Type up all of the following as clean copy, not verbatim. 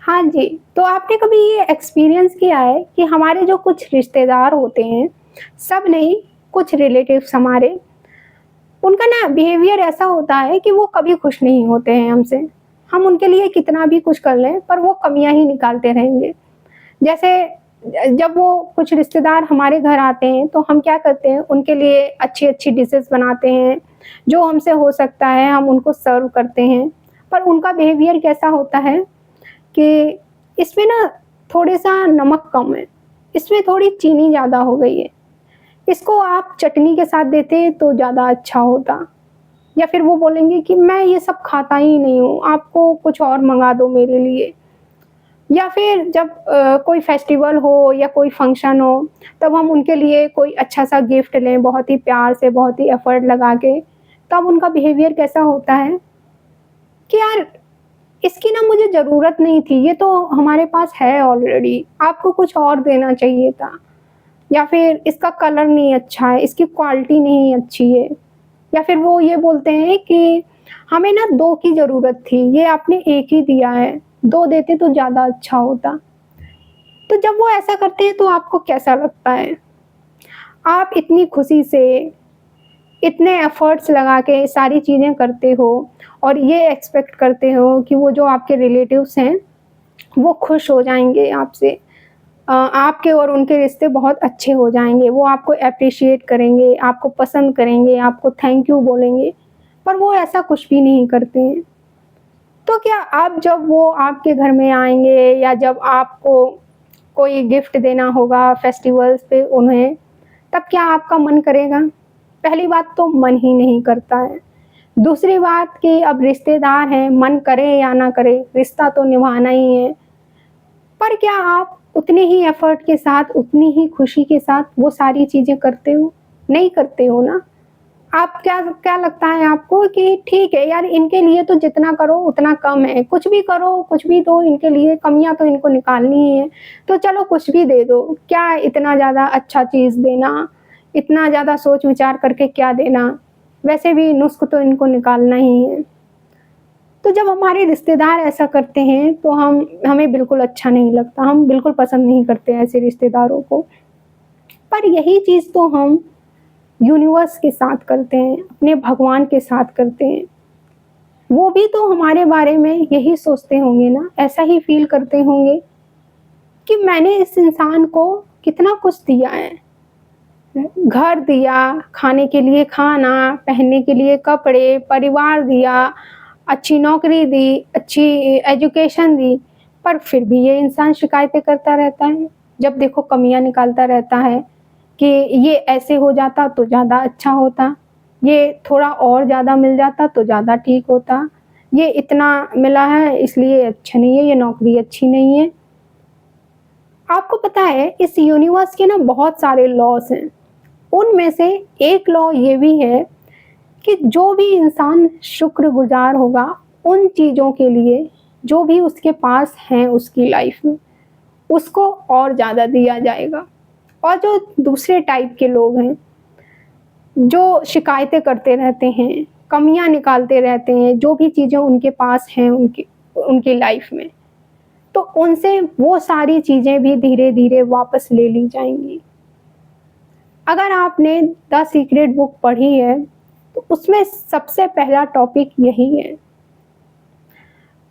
हाँ जी, तो आपने कभी ये एक्सपीरियंस किया है कि हमारे जो कुछ रिश्तेदार होते हैं, सब नहीं, कुछ रिलेटिव्स हमारे, उनका ना बिहेवियर ऐसा होता है कि वो कभी खुश नहीं होते हैं हमसे। हम उनके लिए कितना भी कुछ कर लें, पर वो कमियाँ ही निकालते रहेंगे। जैसे जब वो कुछ रिश्तेदार हमारे घर आते हैं, तो हम क्या करते हैं, उनके लिए अच्छी-अच्छी डिशेज़ बनाते हैं, जो हमसे हो सकता है हम उनको सर्व करते हैं। पर उनका बिहेवियर कैसा होता है कि इसमें ना थोड़ा-सा नमक कम है, इसमें थोड़ी चीनी ज़्यादा हो गई है, इसको आप चटनी के साथ देते तो ज़्यादा अच्छा होता। या फिर वो बोलेंगे कि मैं ये सब खाता ही नहीं हूँ, आपको कुछ और मँगा दो मेरे लिए। या फिर जब कोई फेस्टिवल हो या कोई फंक्शन हो, तब हम उनके लिए कोई अच्छा-सा गिफ्ट लें, बहुत ही प्यार से, बहुत ही एफर्ट लगा के, तब उनका बिहेवियर कैसा होता है कि यार इसकी ना मुझे ज़रूरत नहीं थी, ये तो हमारे पास है ऑलरेडी, आपको कुछ और देना चाहिए था। या फिर इसका कलर नहीं अच्छा है, इसकी क्वालिटी नहीं अच्छी है। या फिर वो ये बोलते हैं कि हमें ना 2 की ज़रूरत थी, ये आपने 1 ही दिया है, 2 देते तो ज़्यादा अच्छा होता। तो जब वो ऐसा करते हैं तो आपको कैसा लगता है? आप इतनी खुशी से, इतने एफर्ट्स लगा के सारी चीज़ें करते हो और ये एक्सपेक्ट करते हो कि वो जो आपके रिलेटिव्स हैं, वो खुश हो जाएँगे आपसे। आपके और उनके रिश्ते बहुत अच्छे हो जाएँगे, वो आपको एप्रिशिएट करेंगे, आपको पसंद करेंगे, आपको थैंक यू बोलेंगे, पर वो ऐसा कुछ भी नहीं करते हैं। तो क्या आप जब वो आपके घर में आएँगे या जब आपको कोई गिफ्ट देना होगा फेस्टिवल्स पे उन्हें, तब क्या आपका मन करेगा? पहली बात तो मन ही नहीं करता है। दूसरी बात कि अब रिश्तेदार हैं, मन करे या ना करे, रिश्ता तो निभाना ही है। पर क्या आप उतने ही एफर्ट के साथ, उतनी ही खुशी के साथ वो सारी चीज़ें करते हो? नहीं करते हो ना। आप क्या क्या लगता है आपको कि ठीक है यार, इनके लिए तो जितना करो उतना कम है, कुछ भी करो, कुछ भी दो इनके लिए, कमियाँ तो इनको निकालनी ही है, तो चलो कुछ भी दे दो, क्या इतना ज़्यादा अच्छा चीज़ देना, इतना ज़्यादा सोच-विचार करके क्या देना, वैसे भी नुस्ख तो इनको निकालना ही है। तो जब हमारे रिश्तेदार ऐसा करते हैं, तो हमें बिल्कुल अच्छा नहीं लगता, हम बिल्कुल पसंद नहीं करते ऐसे रिश्तेदारों को। पर यही चीज़ तो हम यूनिवर्स के साथ करते हैं, अपने भगवान के साथ करते हैं। वो भी तो हमारे बारे में यही सोचते होंगे ना, ऐसा ही फ़ील करते होंगे कि मैंने इस इंसान को कितना कुछ दिया है। घर दिया, खाने के लिए खाना, पहनने के लिए कपड़े, परिवार दिया, अच्छी नौकरी दी, अच्छी एजुकेशन दी, पर फिर भी ये इंसान शिकायतें करता रहता है। जब देखो कमियाँ निकालता रहता है कि ये ऐसे हो जाता तो ज़्यादा अच्छा होता, ये थोड़ा और ज़्यादा मिल जाता तो ज़्यादा ठीक होता, ये इतना मिला है इसलिए अच्छा नहीं है, ये नौकरी अच्छी नहीं है। आपको पता है इस यूनिवर्स के ना बहुत सारे लॉज़ हैं, उनमें से एक लॉ ये भी है कि जो भी इंसान शुक्रगुज़ार होगा उन चीज़ों के लिए, जो भी उसके पास हैं उसकी लाइफ़ में, उसको और ज़्यादा दिया जाएगा। और जो दूसरे टाइप के लोग हैं, जो शिकायतें करते रहते हैं, कमियाँ निकालते रहते हैं, जो भी चीज़ें उनके पास हैं उनकी उनकी लाइफ़ में, तो उनसे वो सारी चीज़ें भी धीरे-धीरे वापस ले ली जाएँगी। अगर आपने द सीक्रेट बुक पढ़ी है, तो उसमें सबसे पहला टॉपिक यही है।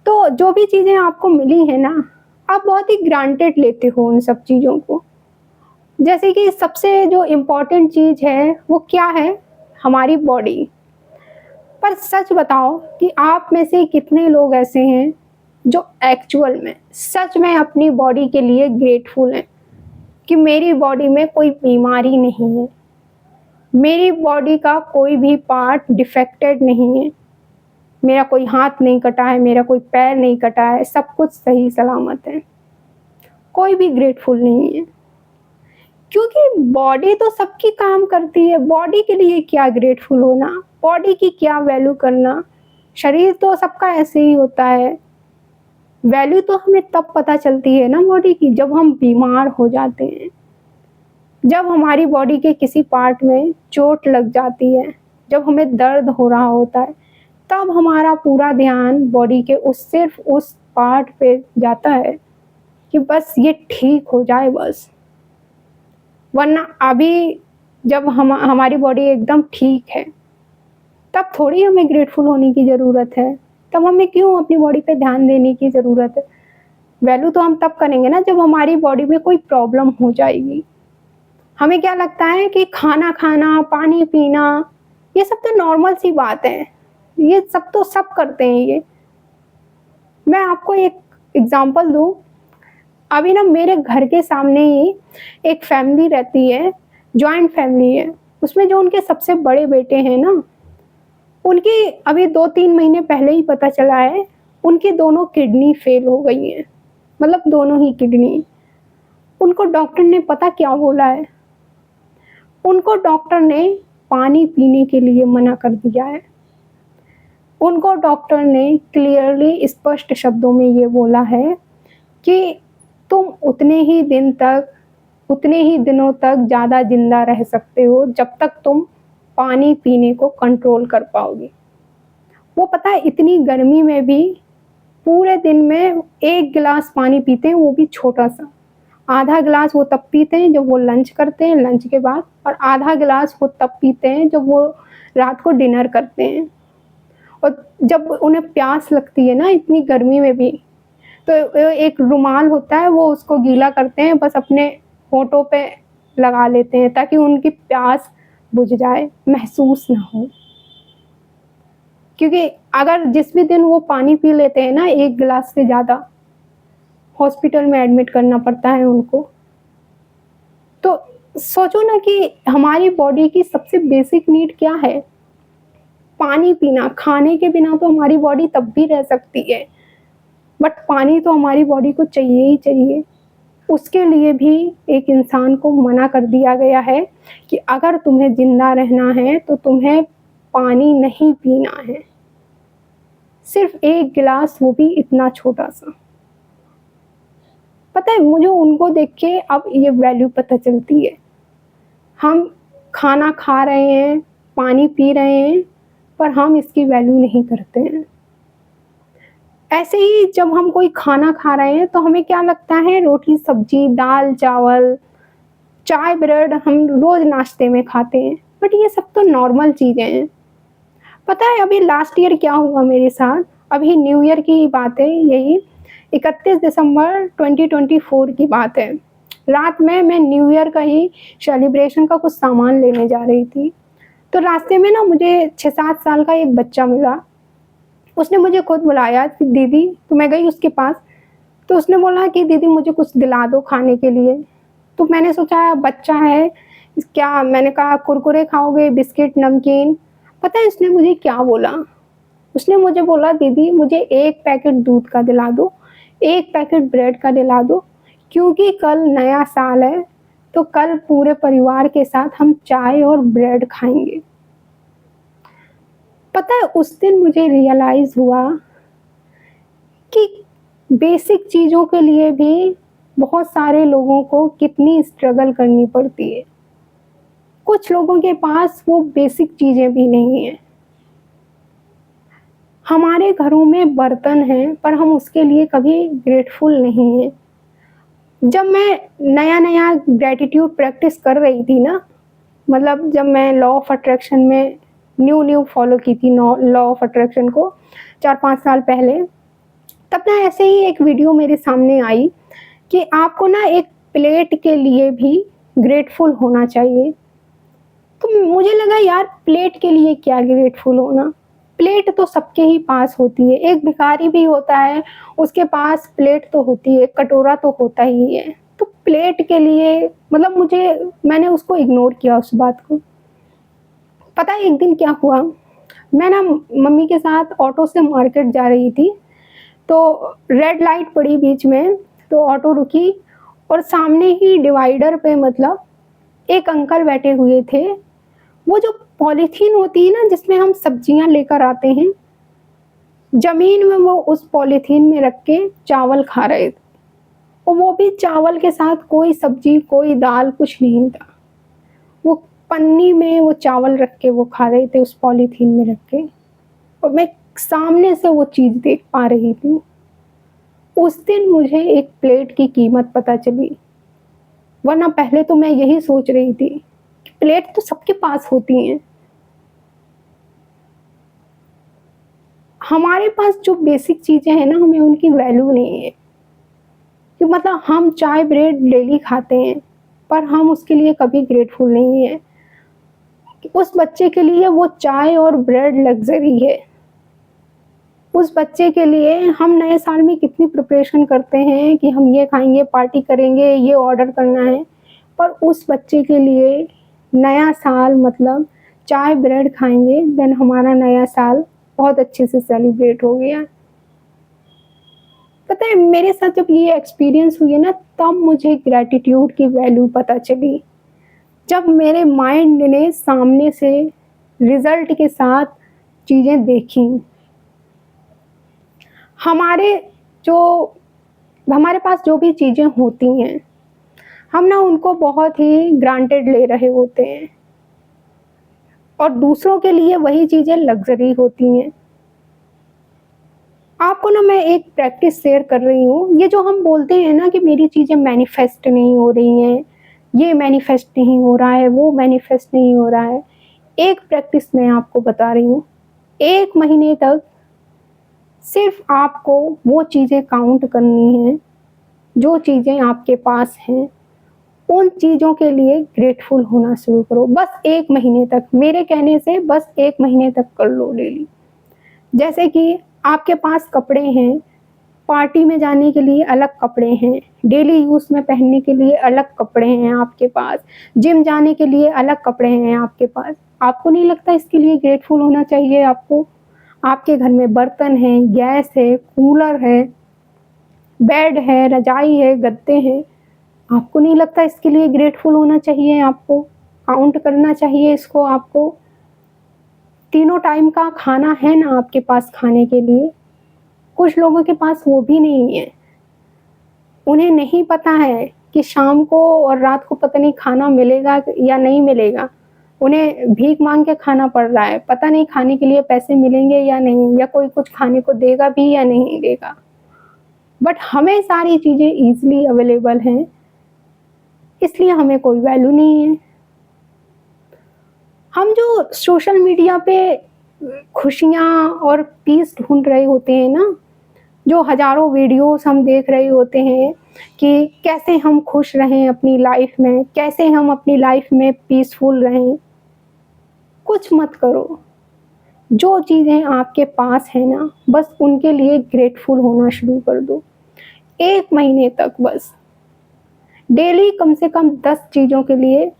तो जो भी चीज़ें आपको मिली हैं ना, आप बहुत ही ग्रांटेड लेते हो उन सब चीज़ों को। जैसे कि सबसे जो इम्पोर्टेंट चीज़ है, वो क्या है? हमारी बॉडी। पर सच बताओ कि आप में से कितने लोग ऐसे हैं, जो एक्चुअल में, सच में अपनी बॉडी के लिए ग्रेटफुल हैं कि मेरी बॉडी में कोई बीमारी नहीं है, मेरी बॉडी का कोई भी पार्ट डिफेक्टेड नहीं है, मेरा कोई हाथ नहीं कटा है, मेरा कोई पैर नहीं कटा है, सब कुछ सही सलामत है। कोई भी ग्रेटफुल नहीं है, क्योंकि बॉडी तो सबकी काम करती है, बॉडी के लिए क्या ग्रेटफुल होना, बॉडी की क्या वैल्यू करना, शरीर तो सबका ऐसे ही होता है। वैल्यू तो हमें तब पता चलती है ना बॉडी की, जब हम बीमार हो जाते हैं, जब हमारी बॉडी के किसी पार्ट में चोट लग जाती है, जब हमें दर्द हो रहा होता है, तब हमारा पूरा ध्यान बॉडी के उस सिर्फ़ उस पार्ट पे जाता है कि बस ये ठीक हो जाए बस। वरना अभी जब हमारी बॉडी एकदम ठीक है, तब थोड़ी हमें ग्रेटफुल होने की ज़रूरत है। तब हमें क्यों अपनी बॉडी पे ध्यान देने की ज़रूरत है? वैल्यू तो हम तब करेंगे ना जब हमारी बॉडी में कोई प्रॉब्लम हो जाएगी। हमें क्या लगता है कि खाना खाना, पानी पीना, ये सब तो नॉर्मल सी बात है। ये सब तो सब करते हैं ये। मैं आपको एक एग्ज़ाम्पल दूँ, अभी ना मेरे घर के सामने ही एक फैमिली रहती है, जॉइंट फैमिली है। उसमें जो उनके सबसे बड़े बेटे हैं ना, उनकी अभी 2-3 महीने पहले ही पता चला है, उनकी दोनों किडनी फेल हो गई हैं। मतलब दोनों ही किडनी। उनको डॉक्टर ने पता क्या बोला है? उनको डॉक्टर ने पानी पीने के लिए मना कर दिया है। उनको डॉक्टर ने क्लियरली स्पष्ट शब्दों में ये बोला है कि तुम उतने ही दिनों तक ज़्यादा ज़िंदा रह सकते हो जब तक तुम पानी पीने को कंट्रोल कर पाओगे। वो पता है इतनी गर्मी में भी पूरे दिन में 1 गिलास पानी पीते हैं, वो भी छोटा-सा। आधा गिलास वो तब पीते हैं जब वो लंच करते हैं, लंच के बाद, और आधा गिलास वो तब पीते हैं जब वो रात को डिनर करते हैं। और जब उन्हें प्यास लगती है ना इतनी गर्मी में भी, तो एक रुमाल होता है, वो उसको गीला करते हैं, बस अपने होठों पे लगा लेते हैं ताकि उनकी प्यास बुझ जाए, महसूस ना हो। क्योंकि अगर जिस भी दिन वो पानी पी लेते हैं ना 1 गिलास से ज़्यादा, हॉस्पिटल में एडमिट करना पड़ता है उनको। तो सोचो ना कि हमारी बॉडी की सबसे बेसिक नीड क्या है? पानी पीना। खाने के बिना तो हमारी बॉडी तब भी रह सकती है, बट पानी तो हमारी बॉडी को चाहिए ही चाहिए। उसके लिए भी एक इंसान को मना कर दिया गया है कि अगर तुम्हें ज़िंदा रहना है तो तुम्हें पानी नहीं पीना है। सिर्फ़ 1 गिलास, वो भी इतना छोटा-सा। पता है मुझे उनको देख के अब ये वैल्यू पता चलती है। हम खाना खा रहे हैं, पानी पी रहे हैं, पर हम इसकी वैल्यू नहीं करते हैं। ऐसे ही जब हम कोई खाना खा रहे हैं तो हमें क्या लगता है, रोटी, सब्जी, दाल, चावल, चाय, ब्रेड हम रोज़ नाश्ते में खाते हैं, बट ये सब तो नॉर्मल चीज़ें हैं। पता है अभी लास्ट ईयर क्या हुआ मेरे साथ? अभी न्यू ईयर की बात है, यही 31 दिसंबर 2024 की बात है। रात में मैं न्यू ईयर का ही सेलिब्रेशन का कुछ सामान लेने जा रही थी। तो रास्ते में ना मुझे 6-7 साल का एक बच्चा मिला। उसने मुझे खुद बुलाया कि दीदी, तो मैं गई उसके पास। तो उसने बोला कि दीदी मुझे कुछ दिला दो खाने के लिए। तो मैंने सोचा बच्चा है, क्या, मैंने कहा कुरकुरे खाओगे, बिस्किट, नमकीन? पता है उसने मुझे क्या बोला? उसने मुझे बोला दीदी मुझे 1 पैकेट दूध का दिला दो, 1 पैकेट ब्रेड का दिला दो, क्योंकि कल नया साल है, तो कल पूरे परिवार के साथ हम चाय और ब्रेड खाएँगे। पता है उस दिन मुझे रियलाइज़ हुआ कि बेसिक चीज़ों के लिए भी बहुत सारे लोगों को कितनी स्ट्रगल करनी पड़ती है। कुछ लोगों के पास वो बेसिक चीज़ें भी नहीं हैं। हमारे घरों में बर्तन हैं, पर हम उसके लिए कभी ग्रेटफुल नहीं हैं। जब मैं नया-नया ग्रैटिट्यूड प्रैक्टिस कर रही थी ना, मतलब जब मैं लॉ ऑफ अट्रैक्शन में न्यू फॉलो की थी लॉ ऑफ अट्रैक्शन को 4-5 साल पहले, तब ना ऐसे ही एक वीडियो मेरे सामने आई कि आपको ना एक प्लेट के लिए भी ग्रेटफुल होना चाहिए। तो मुझे लगा यार प्लेट के लिए क्या ग्रेटफुल होना? प्लेट तो सबके ही पास होती है। एक भिखारी भी होता है, उसके पास प्लेट तो होती है, कटोरा तो होता ही है। तो प्लेट के लिए मतलब मैंने उसको इग्नोर किया उस बात को। पता है एक दिन क्या हुआ? मैं ना मम्मी के साथ ऑटो से मार्केट जा रही थी, तो रेड लाइट पड़ी बीच में, तो ऑटो रुकी और सामने ही डिवाइडर पे मतलब एक अंकल बैठे हुए थे। वो जो पॉलीथीन होती है ना जिसमें हम सब्जियां लेकर आते हैं, ज़मीन में वो उस पॉलीथीन में रख के चावल खा रहे थे, और वो भी चावल के साथ कोई सब्जी, कोई दाल, कुछ नहीं था। वो पन्नी में वो चावल रख के वो खा रहे थे, उस पॉलीथीन में रख के, और मैं सामने से वो चीज़ देख पा रही थी। उस दिन मुझे एक प्लेट की कीमत पता चली, वरना पहले तो मैं यही सोच रही थी कि प्लेट तो सबके पास होती हैं। हमारे पास जो बेसिक चीज़ें हैं ना, हमें उनकी वैल्यू नहीं है। कि मतलब हम चाय ब्रेड डेली खाते हैं, पर हम उसके लिए कभी ग्रेटफुल नहीं है। उस बच्चे के लिए वो चाय और ब्रेड लग्ज़री है। उस बच्चे के लिए हम नए साल में कितनी प्रिपरेशन करते हैं कि हम ये खाएँगे, पार्टी करेंगे, ये ऑर्डर करना है। पर उस बच्चे के लिए नया साल मतलब चाय ब्रेड खाएँगे, देन हमारा नया साल बहुत अच्छे से सेलिब्रेट हो गया। पता है मेरे साथ जब ये एक्सपीरियंस हुई है ना, तब मुझे ग्रैटिट्यूड की वैल्यू पता चली। जब मेरे माइंड ने सामने से रिज़ल्ट के साथ चीज़ें देखी। हमारे जो हमारे पास जो भी चीज़ें होती हैं, हम ना उनको बहुत ही ग्रांटेड ले रहे होते हैं और दूसरों के लिए वही चीज़ें लग्ज़री होती हैं। आपको ना मैं एक प्रैक्टिस शेयर कर रही हूँ। ये जो हम बोलते हैं ना कि मेरी चीज़ें मैनिफेस्ट नहीं हो रही हैं, ये मैनिफेस्ट नहीं हो रहा है, वो मैनिफेस्ट नहीं हो रहा है। एक प्रैक्टिस मैं आपको बता रही हूँ। 1 महीने तक सिर्फ़ आपको वो चीज़ें काउंट करनी हैं, जो चीज़ें आपके पास हैं, उन चीज़ों के लिए ग्रेटफुल होना शुरू करो। बस 1 महीने तक, मेरे कहने से बस 1 महीने तक कर लो डेली। जैसे कि आपके पास कपड़े हैं, पार्टी में जाने के लिए अलग कपड़े हैं, डेली यूज़ में पहनने के लिए अलग कपड़े हैं आपके पास, जिम जाने के लिए अलग कपड़े हैं आपके पास। आपको नहीं लगता इसके लिए ग्रेटफुल होना चाहिए आपको? आपके घर में बर्तन हैं, गैस है, कूलर है, बेड है, रज़ाई है, गद्दे हैं। आपको नहीं लगता इसके लिए ग्रेटफुल होना चाहिए आपको? काउंट करना चाहिए इसको आपको? तीनों टाइम का खाना है ना आपके पास खाने के लिए? कुछ लोगों के पास वो भी नहीं है। उन्हें नहीं पता है कि शाम को और रात को पता नहीं खाना मिलेगा या नहीं मिलेगा। उन्हें भीख माँग के खाना पड़ रहा है, पता नहीं खाने के लिए पैसे मिलेंगे या नहीं, या कोई कुछ खाने को देगा भी या नहीं देगा। बट हमें सारी चीज़ें ईज़िली अवेलेबल हैं, इसलिए हमें कोई वैल्यू नहीं है। हम जो सोशल मीडिया पे खुशियाँ और पीस ढूँढ रहे होते हैं ना, जो हज़ारों वीडियोस हम देख रहे होते हैं कि कैसे हम खुश रहें अपनी लाइफ में, कैसे हम अपनी लाइफ में पीसफुल रहें, कुछ मत करो। जो चीज़ें आपके पास हैं ना, बस उनके लिए ग्रेटफुल होना शुरू कर दो। 1 महीने तक बस डेली कम से कम 10 चीज़ों के लिए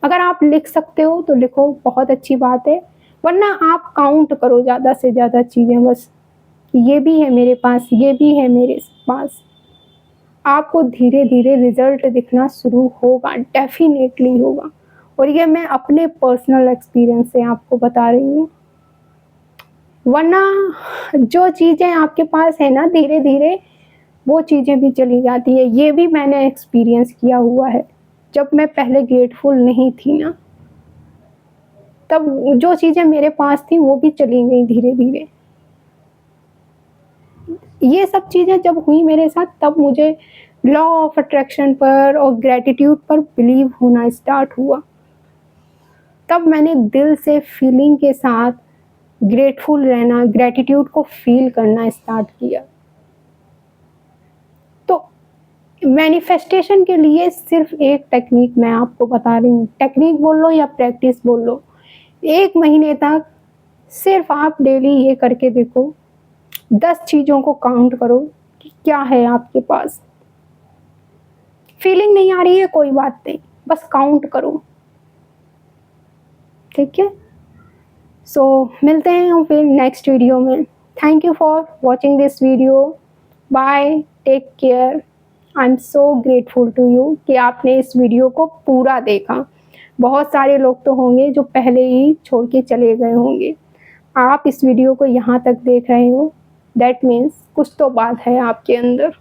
अगर आप लिख सकते हो तो लिखो, बहुत अच्छी बात है, वरना आप काउंट करो ज़्यादा से ज़्यादा चीज़ें बस। ये भी है मेरे पास, ये भी है मेरे पास। आपको धीरे-धीरे रिज़ल्ट दिखना शुरू होगा, डेफ़िनेटली होगा। और ये मैं अपने पर्सनल एक्सपीरियंस से आपको बता रही हूँ। वरना जो चीज़ें आपके पास है ना, धीरे-धीरे वो चीज़ें भी चली जाती है। ये भी मैंने एक्सपीरियंस किया हुआ है। जब मैं पहले ग्रेटफुल नहीं थी ना, तब जो चीज़ें मेरे पास थी वो भी चली गई धीरे-धीरे। ये सब चीज़ें जब हुई मेरे साथ, तब मुझे लॉ ऑफ अट्रैक्शन पर और ग्रैटिट्यूड पर बिलीव होना स्टार्ट हुआ। तब मैंने दिल से फीलिंग के साथ ग्रेटफुल रहना, ग्रैटिट्यूड को फ़ील करना स्टार्ट किया। तो मैनिफेस्टेशन के लिए सिर्फ़ एक टेक्नीक मैं आपको बता रही हूँ, टेक्नीक बोल लो या प्रैक्टिस बोल लो। 1 महीने तक सिर्फ़ आप डेली ये करके देखो, 10 चीज़ों को काउंट करो कि क्या है आपके पास। फीलिंग नहीं आ रही है कोई बात नहीं, बस काउंट करो, ठीक है? सो मिलते हैं हम फिर नेक्स्ट वीडियो में। Thank you for watching this video. Bye, take care. I am so grateful to you कि आपने इस वीडियो को पूरा देखा। बहुत सारे लोग तो होंगे जो पहले ही छोड़ के चले गए होंगे। आप इस वीडियो को यहाँ तक देख रहे हो, दैट मीन्स कुछ तो बात है आपके अंदर।